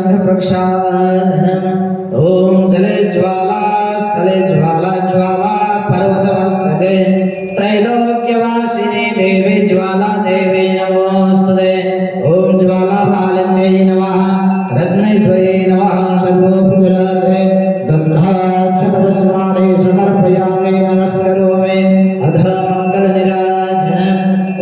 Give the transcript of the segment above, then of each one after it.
शङ्खप्रक्षालनम् ॐ जले ज्वाला स्थले ज्वाला ज्वाला पर्वतमस्तके त्रैलोक्यवासिनी देवी ज्वाला देवी नमोस्तुते ॐ ज्वालामालिन्यै नमः रत्नेश्वरी नमः सर्वोपचारे गन्धाक्षरपुष्पाणि समर्पयामि नमस्करोमि अध मङ्गलनिराजनम्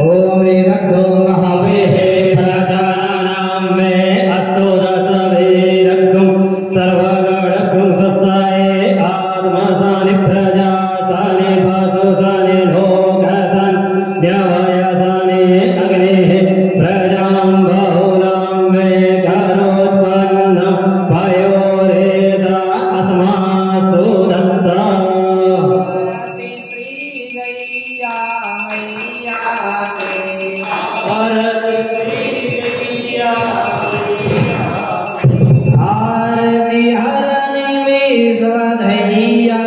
ॐ वेदग्धो महावेः प्रजानां मे अष्टोदशवेरग्गं सर्वगणगं स्वस्ताये आत्मसानि प्रजासानि भासुसानि लोकसानि न्यवयसानि अग्निः प्रजां बहुलां मे करोत्पन्नं पयोरेता अस्मासु दत्ता आरती हरनि विश्वधैया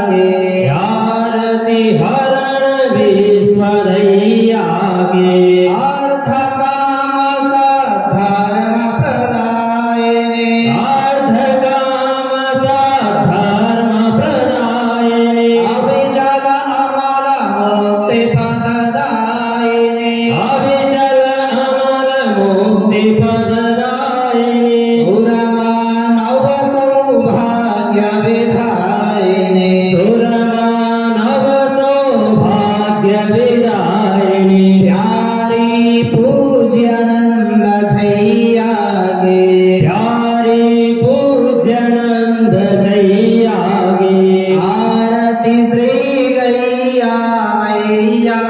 के आरती हरण विश्वधैया के अर्थ काम सद्धर्म प्रदायिने अर्ध काम सद्धर्म प्रदायिने अविचल अमल मुक्ति पददायिने अविचल अमल मुक्ति पददायिने सुरमानव सौभाग्य विधायिने सुरमानव सौभाग्य विदायिनी प्यारी पूज्यानंद छैया के प्यारी पूज्यानंद छैया गे आरती श्री गैया मैया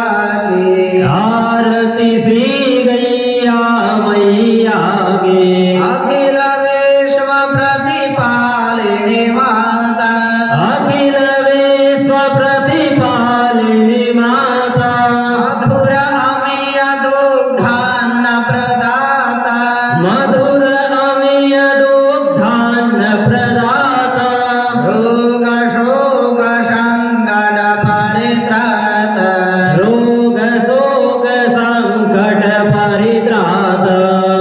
के आरती श्री गैया मैया गे अखिल विश्व प्रतिपालिनी माता अखिल विश्व प्रतिपालिनी माता मधुर अमीय दुग्धान्न प्रदाता मधुर अमीय दुग्धान्न प्रदाता रोग शोक संकट परित्राता रोग शोक संकट परित्रात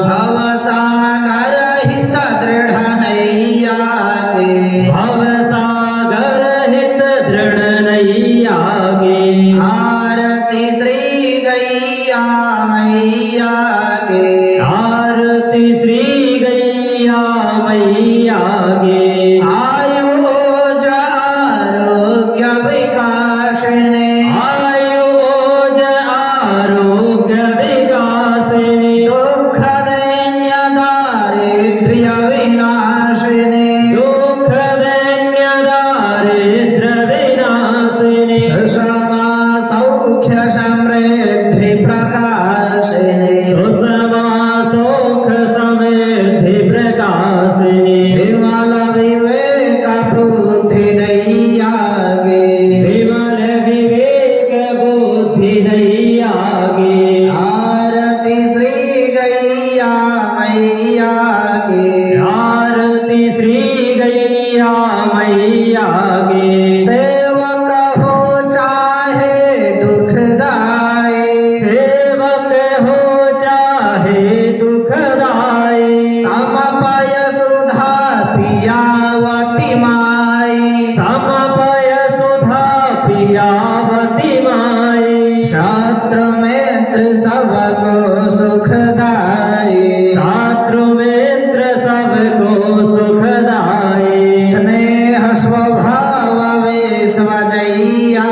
भवसागर हित दृढ़ नैया के भवसागर हित दृढ़ नैया गे आरती श्री गैया मैया के आरती श्री गैया मैया गे आयुज आरोग्य विकासिने आयुज आरोग्य विकासिनी दुख दैन्य दारिद्र्य विनाशिने दुख दैन्य दारिद्र्य विनाशिनी सुषमा सौख्य समृद्धि प्रकाशिने सुषमा सुख समृद्धि प्रकाशिनी विमल विवेक बुद्धि दैया के विमल विवेक बुद्धि दैया गे आरती श्री गैया मैया के आरती श्री गैया मैया गे सेवक हो चाहे दुखदाई सेवक हो चाहे दुखदाई समपय सुधा पियावती माई समपय सुधा पियावती माई छात्र मित्र सबको सुखदाई छात्र मित्र सबको सुखदाई स्नेह स्वभाव विश्वजैया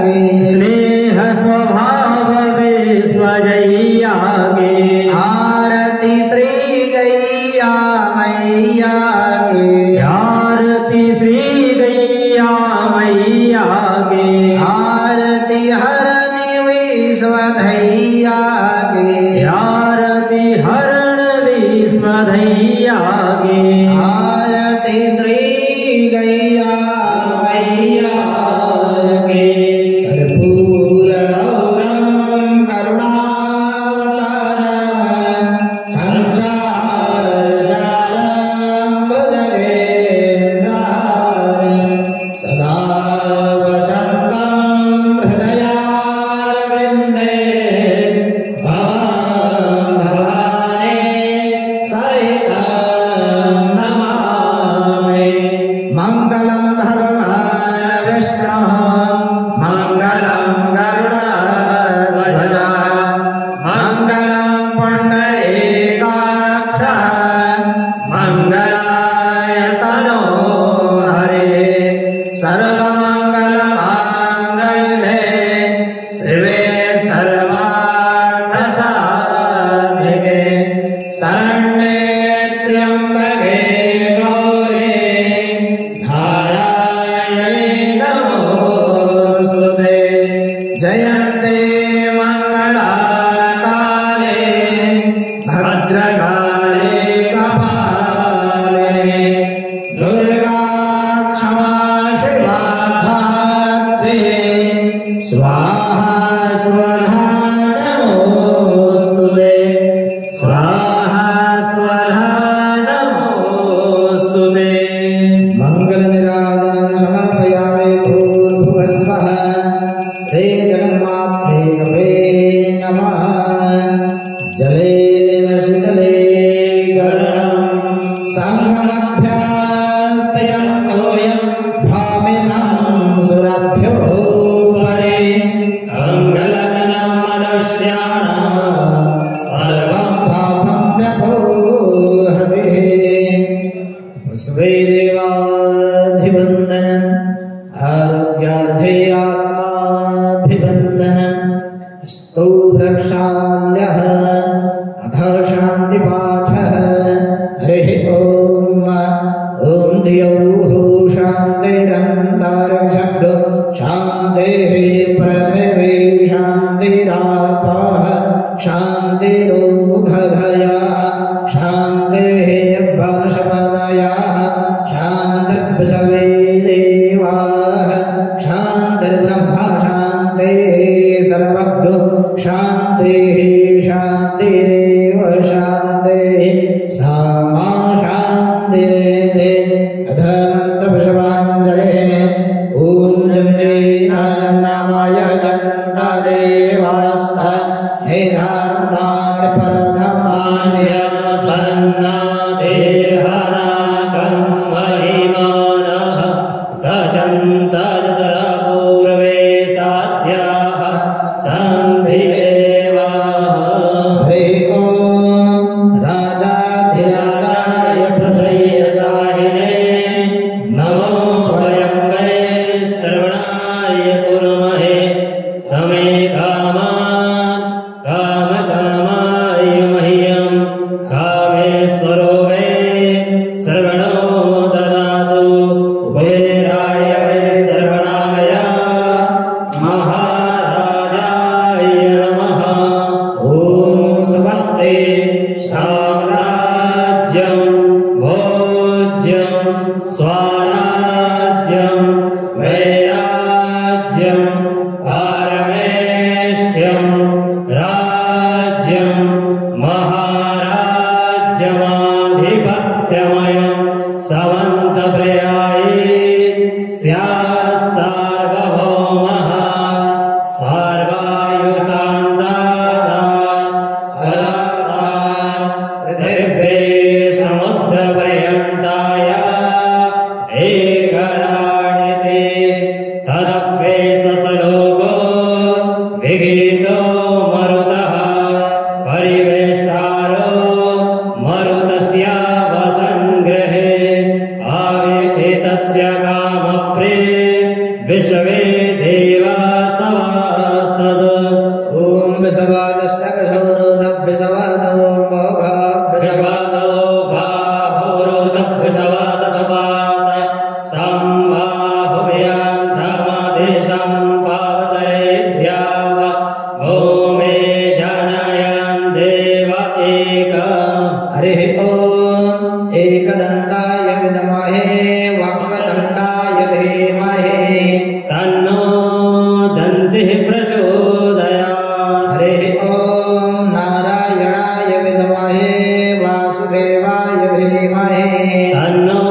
गे स्नेह स्वभाव विश्वजैया गे आरती श्री गैया मैया के आरती श्री गैया मैया गे आरती हरनि विश्वधैया के आरती हरण विश्वधैया गे आरती श्री गैया मैया के कर्पूरगौरं करुणावतारं संसारसारं भुजगेन्द्रहारं सदा वसन्तं हृदयारविन्दे स्वाहा स्वधा नमोस्तुते स्वाहा स्वधा नमोस्तुते मंगलनिराजनं समर्पयामि भूर्भुवस्वः श्री जगन्मात्रे कवे नमः जलेन शीतले गरलं संघमध्यास्थितं तोयं भामिनं सुरभ्यो परे अङ्गलग्नं मनुष्याणां सर्वं पापं व्यपोहते पुष्पै देवाधिवन्दनम् आरोग्यार्थे आत्माभिवन्दनम् स्तौ रक्षाल्यः अथ शान्तिपाठः हरिः ॐ द्यौः शान्तिरन्तरिक्षभ्यो शान्तिः पृथिवी शान्तिरापः शान्तिरोषधयः शान्तिः वनस्पतयः शान्तिर्विश्वे देवाः शान्तिर्ब्रह्म शान्तिः सर्वज्ञो शान्तिः शान्तिरेव शान्तिः सामा शान्तिरेधे अथ मन्त्रपुष्पाञ्जलिः ॐ चन्द्रेणाय चन्दादेवास्त निधारणानि परधमान्य सन्नादेहनाकं महिमानः स चन्तपूर्वे साध्याः सन्धिदेवाः हरिः ॐ राजाधिराजाय प्रसय्यसाहिने नमो वयं वै श्रवणाय कुर्महे समे कामकामाय मह्यं कामेश्वरो वै श्रवणो ददातु कुबेराय वै श्रवणाय महाराजाय नमः ॐ स्वस्ति साम्राज्यं भोज्यं स्वराज्यं वैराज्यं पारमेष्ठ्यं राज्यं महाराज्यमाधिपत्यमयं सवन्तप्रियायै स्यात् सार्वभौमः सर्वायुषान्तात् पृथिव्यै समुद्रपर्यन्ताय एकराणिते तदप्येषलोको विहितो मरुतः परिवेष्टारो मरुतस्य वसङ्ग्रहे आविचेतस्य कामप्रे विश्वे देवा सभासद ॐ विषवादस्य कशोरोधव्यसवादो मोघाभ्यसवादो बाहुरोधव्यसवादसवाद संबाहुभ्यान्तमदेशं पावतरेध्याव भूमे जनयन् देव एक हरिः ॐ एकदन्ताय विद्महे वक्रतुण्डाय धीमहि तन्नो दन्तिः प्रचोदयात् हरिः ॐ नारायणाय विद्महे वासुदेवाय धीमहि तन्नो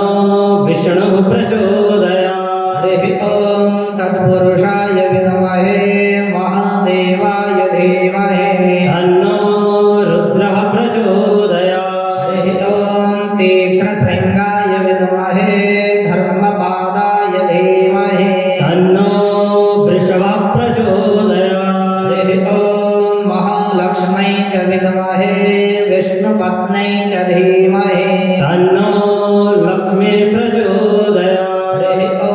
विष्णुः प्रचोदयात् हरिः ॐ तत्पुरुषाय विद्महे महादेवाय धीमहि तन्नो रुद्रः प्रचोदयात् हरिः ॐ तीक्ष्णशृङ्गाय विद्महे धर्मपादाय धीमहि तन्नो वृषभः प्रचोदयात् हरिः ॐ महालक्ष्मै च विद्महे विष्णुपत्न्यै च धीमहि तन्नो लक्ष्मी प्रचोदयात् हरिः ॐ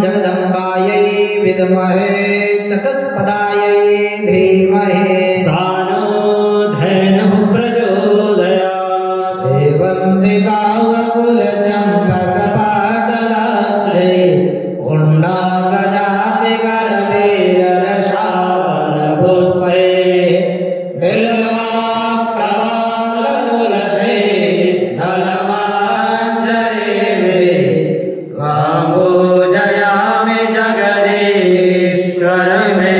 जगदम्बायै विद्महे चतुष्पदायै धीमहि सानो धनुः प्रचोदयात् सेवन्तिकावकुलचम्पकपाटलाब्धे पुण्डागजातिकरवीररशालपुष्पे बिल्वाप्रवालतुलसे दलमाञ्जरे त्वां पूजयामि जगदीश्वर मे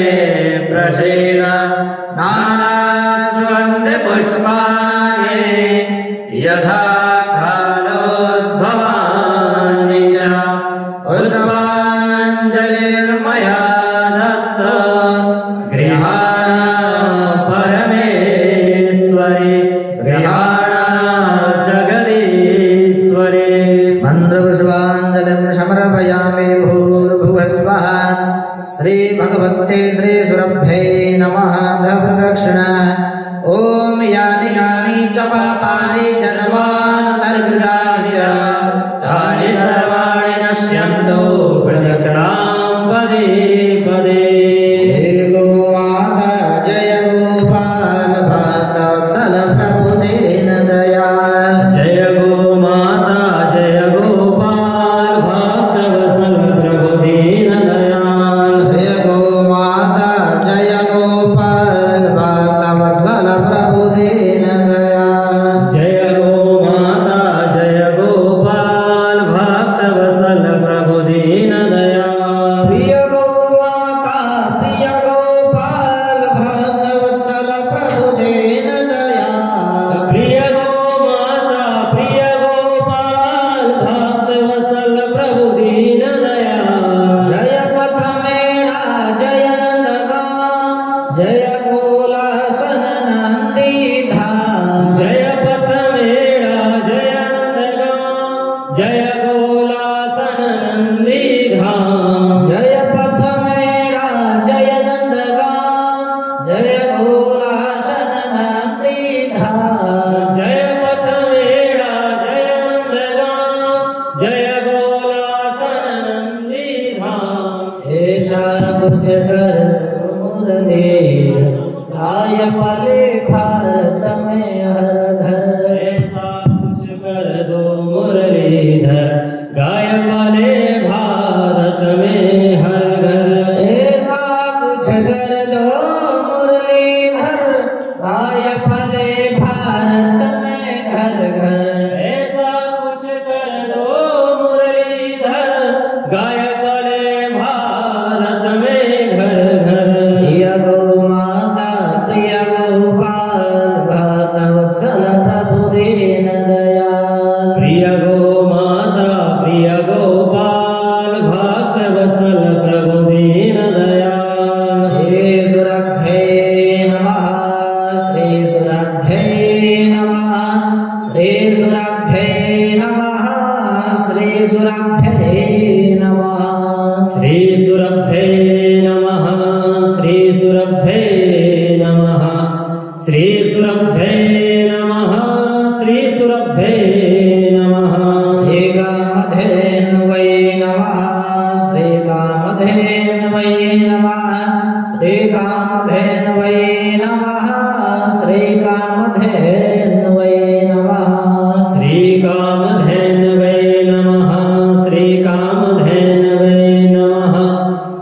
श्री भगवते श्री सुरभ्यै नमः प्रदक्षिणा। ओम यानि कानि च पापानि जन्मान्तर्गतानि च तानि सर्वाणि नश्यन्तु प्रदक्षिणां पदे पदे। हे गोमाता जय गोपाल भक्तवत्सल प्रभु दीन दयाल। जय गोमाता जय गोपाल भक्तवत्सल प्रभु दीन दयाल। जय गोमाता जय गोपाल भक्तवत्सल प्रभु दीन दयाल। जय गोमाता जय गोपाल भक्तवत्सल प्रभु दीन दयाल। प्रिय गोमाता प्रिय गोपाल भक्तवत्सल प्रभु दीन दयाल। प्रिय गोमाता प्रिय गोपाल भक्तवत्सल प्रभु दीन दयाल। जय पथ मेरा जय नंदगांव जय गोलासन नंदी धाम। जय पथ मेरा जय नंदगांव जय गोलासन नंदी धाम। जय पथ मेरा जय नंदगांव जय गोलासन नंदी धाम। जय पथ मेरा जय नंदगांव जय गोलासन नंदी धाम। ऐसा कुछ कर दो मुरलीधर गाय पले भारत में हर घर। ऐसा कुछ कर दो मुरलीधर गाय वाले भारत में हर घर। ऐसा कुछ कर दो मुरलीधर गाय पले भारत में घर घर। ऐसा कुछ कर दो मुरलीधर गाय वाले भारत में घर घर। प्रिय गोमाता प्रिय गोपाल भक्तवत्सल प्रभु दीन दयाल। प्रिय गोमाता प्रिय गोपाल भक्तवत्सल प्रभु दीन दयाल। श्री सुरभ्यै नमः श्री सुरभ्यै नमः श्री सुरभ्यै नमः श्री सुरभ्यै नमः। श्री सुरभ्ये नमः श्री सुरभ्ये नमः श्री सुरभ्ये नमः श्री सुरभ्ये नमः। श्री कामधेन्वै नमः श्री कामधेन्वै नमः श्री कामधेन्वै नमः श्री कामधेन्वै नमः। श्री कामधेन्वै नमः श्री कामधेन्वै नमः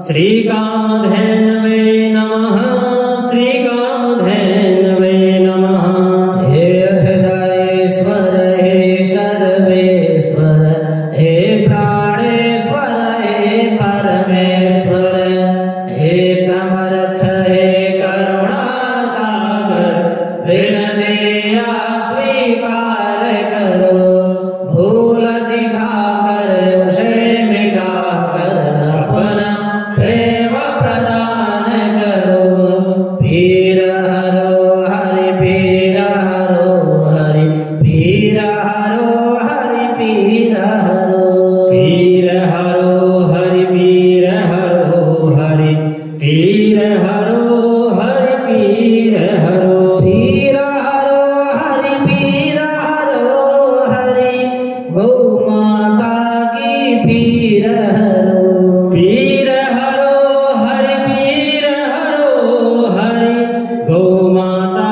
श्री कामधेन्वै नमः श्री कामधेन्वै नमः। हे हृदयेश्वर हे सर्वेश्वर हे प्राणेश्वर हे परमेश्वर हे समर्थ हे करुणा सागर विनतिया स्वीकार करो। भूल दिखा कर उसे मिटा कर अपना प्रेम प्रदान करो। पीर हरो हरि पीर हरो हरि पीर हरो हरि पीर हरो। पीर हरो हरि पीर हरो हरि पीर हरो हरि पीर हरो। पीर हरो हरि पीर हरो हरि गौ माता की पीर हरो। पीर हरो हरि पीर हरो हरि गौ माता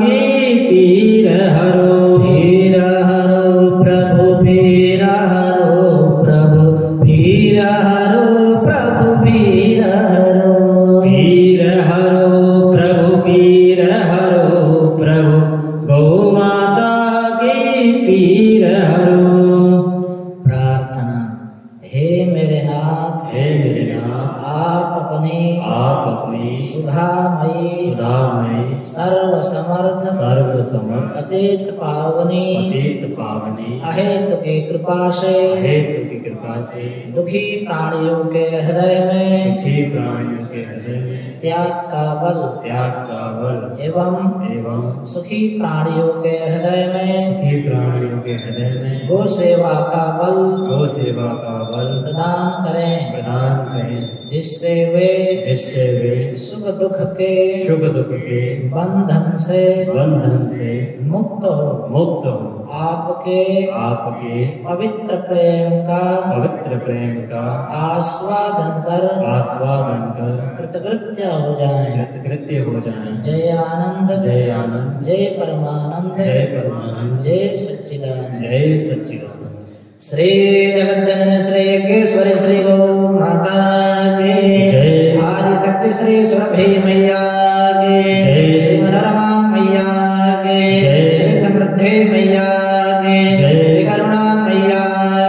की पीर हरो। पीर हरो प्रभु पीर हरो प्रभु पीर हरो प्रभु पीर हरो। पीर हरो प्रभु पीर हरो प्रभु गौ माता की पीर हरो। प्रार्थना। हे मेरे नाथ हे मेरे नाथ आप अपनी सुधामयी सर्व समर्थ सर्व समर्थ अतीत पावनी अतीत पावनी अहेतु की कृपा से हेतु की कृपा से दुखी प्राणियों के हृदय में दुखी प्राणियों के हृदय में त्याग का बल एवं सुखी प्राणियों के हृदय में सुखी प्राणियों के हृदय में गो सेवा का बल प्रदान करें। प्रदान करें। जिससे वे सुख दुख के बंधन से मुक्त हो आपके पवित्र प्रेम का आस्वादन कर कृतकृत्य हो जाएं। जय आनंद जय परमानंद जय सच्चिदानंद। श्री जगज्जननी श्री यज्ञेश्वरी श्री गौ माता की आदिशक्ति श्री सुरभि मैया की श्री मनोरमा मैया की श्री समृद्धि मैया की श्री करुणा मैया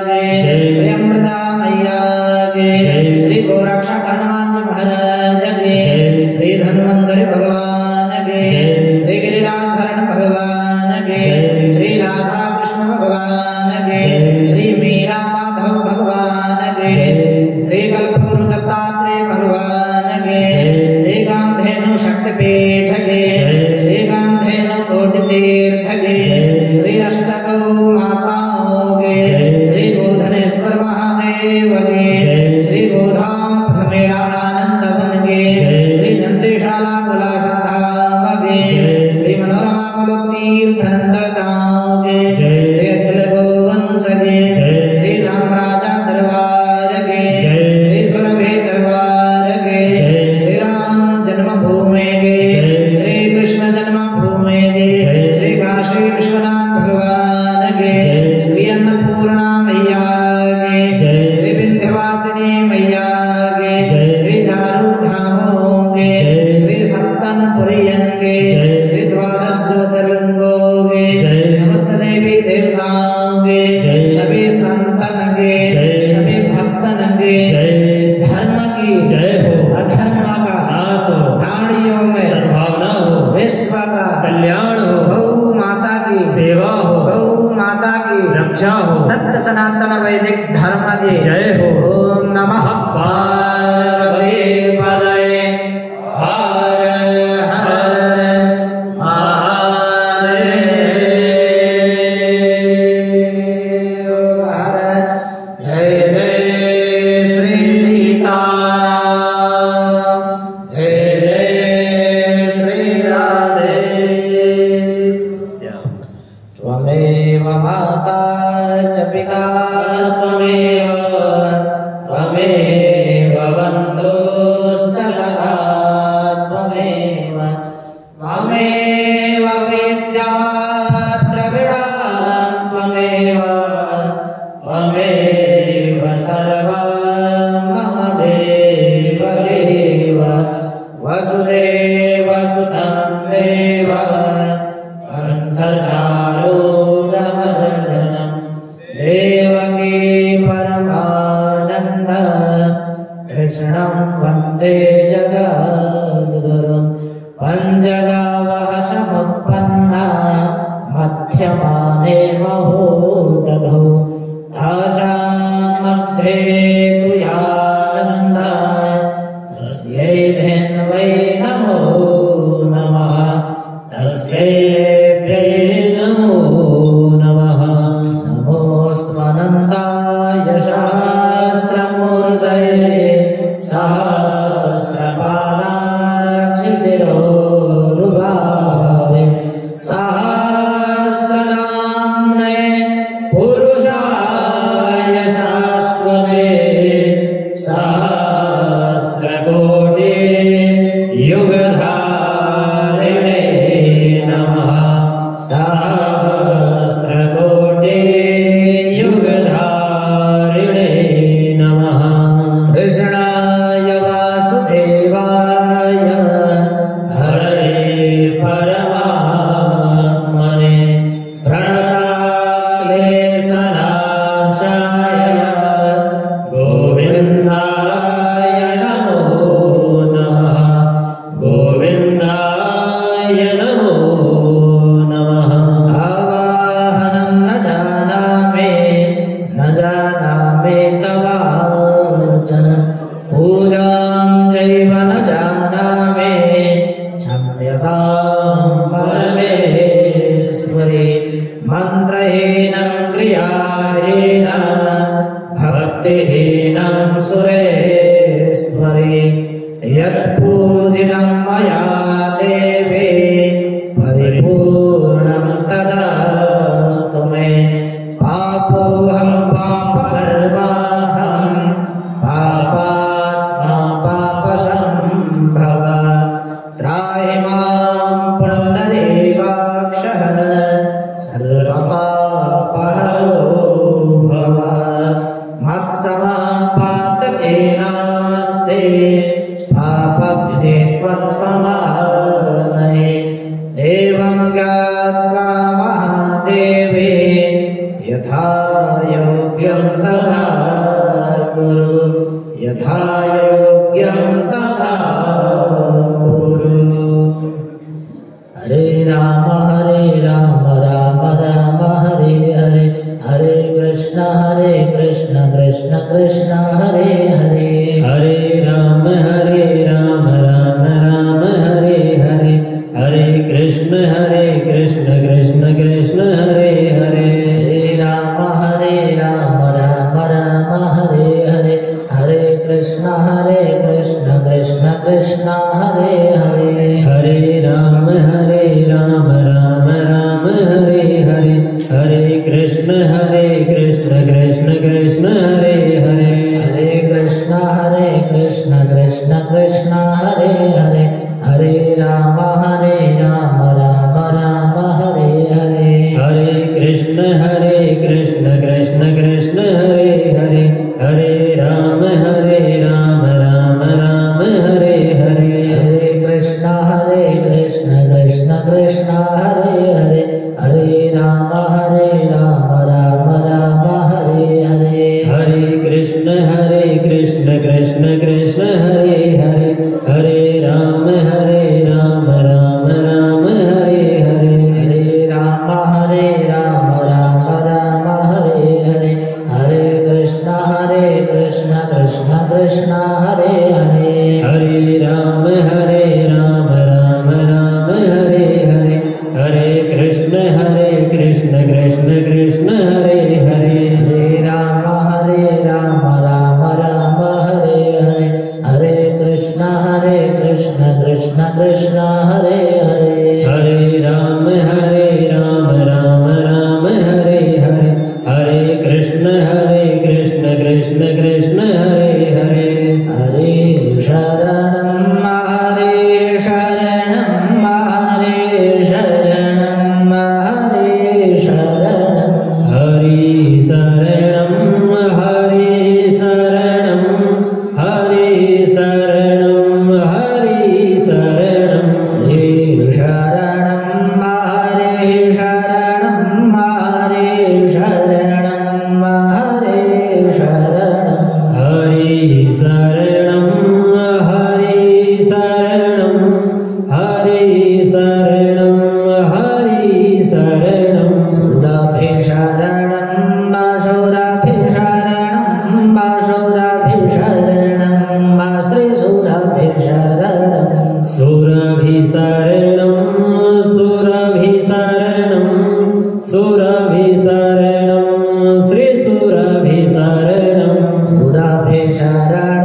की श्री अमृता मैया की श्री गोरक्षक हनुमान जी महाराज की श्री धन्वंतरि भगवान की श्री गिरिराधरण भगवान की श्री राधा कृष्ण भगवान की श्री मीरा माधव भगवान के श्री कल्पगुरु दत्तात्रेय भगवान के श्री कामधेनु शक्तिपीठ के श्री कामधेनु कोटि तीर्थ के श्री अष्टगौ माताओं के श्री गोधनेश्वर महादेव के श्री गोधाम प्रथमेड़ा आनंद वन के श्री नंदीशाला कुलाशम धाम के श्री मनोरमा कुल तीर्थ नंद गांव के श्री अखिल गोवंश के श्री राम राजा दरबार के श्री सुरभि दरबार के श्री राम जन्मभूमि के श्री कृष्ण जन्मभूमि के श्री काशी विश्वनाथ भगवान के श्री अन्नपूर्णा मैया के श्री विंध्यवासिनी मैया के श्री झारू धामों के श्री सप्तनपुरियन के श्री द्वादश ज्योतिर्लिंगों के समस्त देवी देवताओं के सभी संतन के सभी भक्तन के धर्म की अधर्म का नाश हो, प्राणियों में सद्भावना हो, विश्व का कल्याण हो, गौ माता की सेवा हो, गौ माता की रक्षा हो, सत्य सनातन वैदिक धर्म की जय हो। ओम नमः पार्वती पतये हर हर महादेव। त्वमेव माता च पिता त्वमेव बन्धुश्च सखा त्वमेव विद्या द्रविणं त्वमेव सर्वं मम देव वसुदेव सुतं देव कंसचारूरमर्दनं देवकी परमानन्द कृष्णं वन्दे जगद्गुरुं। पञ्चगावः समुत्पन्ना मध्यमाने महोदधौ तासां मध्ये तु यानन्द तस्यै धेन्वै नमो नमः तस्यै नमो नमः। नमोऽस्त्वनन्ताय सहस्रमूर्तये सहस्रपादाक्षशिरोरुभावे सहस्रनाम्ने पुरुषाय शाश्वते सहस्रकोटि युगधारिणे यत्पूजितं मया देवे परिपूर्णं तदास्तु मे। पापोऽहं पापकर्माहं पापात्मा पापसम्भव। त्राहि मां पुण्डरीकाक्षः सर्वपापहरो भव। मत्समापातके नास्ते पापभ्ये त्वत्समानये। एवं ज्ञात्वा महादेवे यथा योग्यं तथा कुरु, यथा योग्यं तथा कुरु। हरे राम राम राम हरे हरे, हरे कृष्ण कृष्ण कृष्ण हरे हरे। हरे राम राम राम हरे हरे, हरे कृष्ण कृष्ण कृष्ण हरे हरे। हरे राम राम हरे हरे, हरे कृष्ण कृष्ण कृष्ण हरे हरे। हरे राम राम हरे हरे, हरे कृष्ण कृष्ण कृष्ण हरे हरे। हरे कृष्ण कृष्ण कृष्ण हरे हरे, हरे राम राम हरे हरे। हरे कृष्ण कृष्ण कृष्ण हरे हरे, हरे राम राम हरे हरे। हरे कृष्ण कृष्ण कृष्ण हरे हरे, हरे राम राम हरे हरे। हरे कृष्ण कृष्ण कृष्ण हरे हरे, हरे राम राम हरे हरे। हरे राम राम हरे हरे, हरे कृष्ण कृष्ण कृष्ण हरे हरे। हरे राम राम हरे हरे, हरे कृष्ण कृष्ण कृष्ण हरे हरे। हरे राम राम हरे हरे, हरे कृष्ण कृष्ण कृष्ण हरे हरे। हरे राम राम हरे हरे, हरे कृष्ण कृष्ण कृष्ण हरे हरे। हरे शरणं हरे शरणं हरे शरणं हरे शरणं। हरि शरणं हरि शरणं, हरि शरणं हरि शरणं। हरे शरणं हरे शरणं हरे शरणं हरे शरणं। हरि शरणं हरि शरणं, हरि शरणं हरि शरणं। सुरभि शरणं सुरभि शरणं सुरभि शरणं श्री सुरभि शरणं। सुरभि शरणं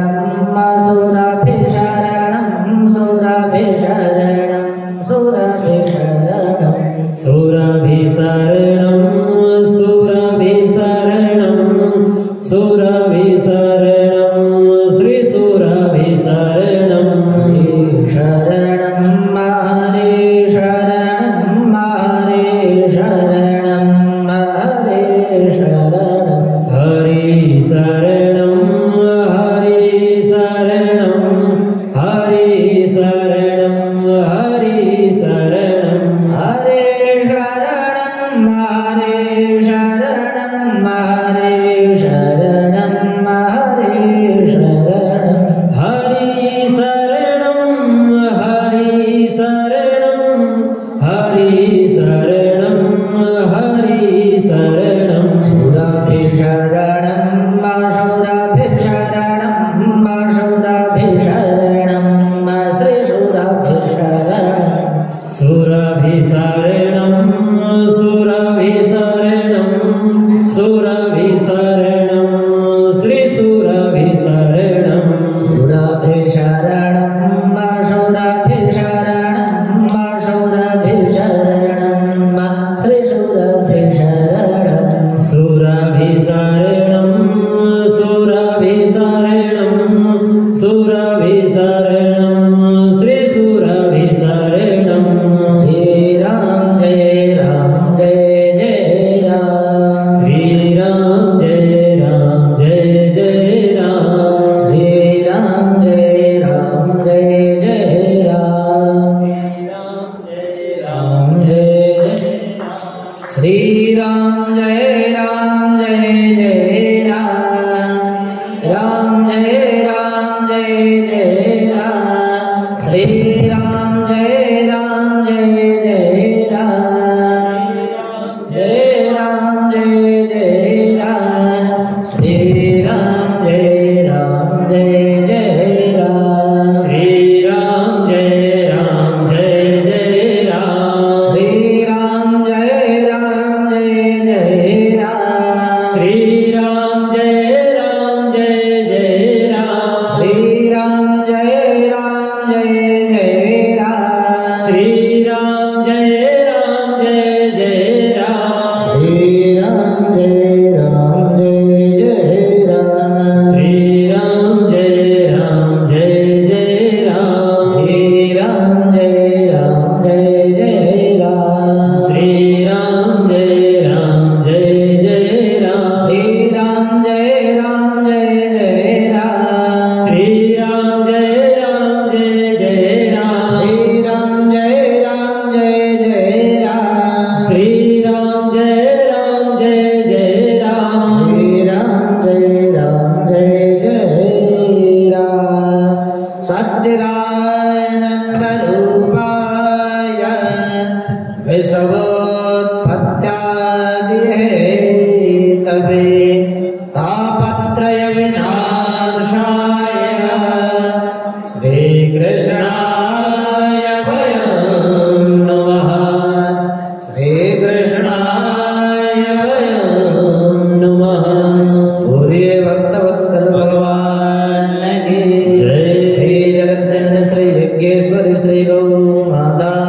सुरभि शरणं, सुरभि शरणं श्री सुरभि शरणं। सुरभि शरणं सुरभि शरणं सुरभि शरणं सुरभि शरणं। सुरभि शरणं सुरभि शरणं, सुरभि शरणं श्री सुरभि शरणं। हरे शरणं श्री जगज्जननी श्री यज्ञेश्वरी श्री गौ माता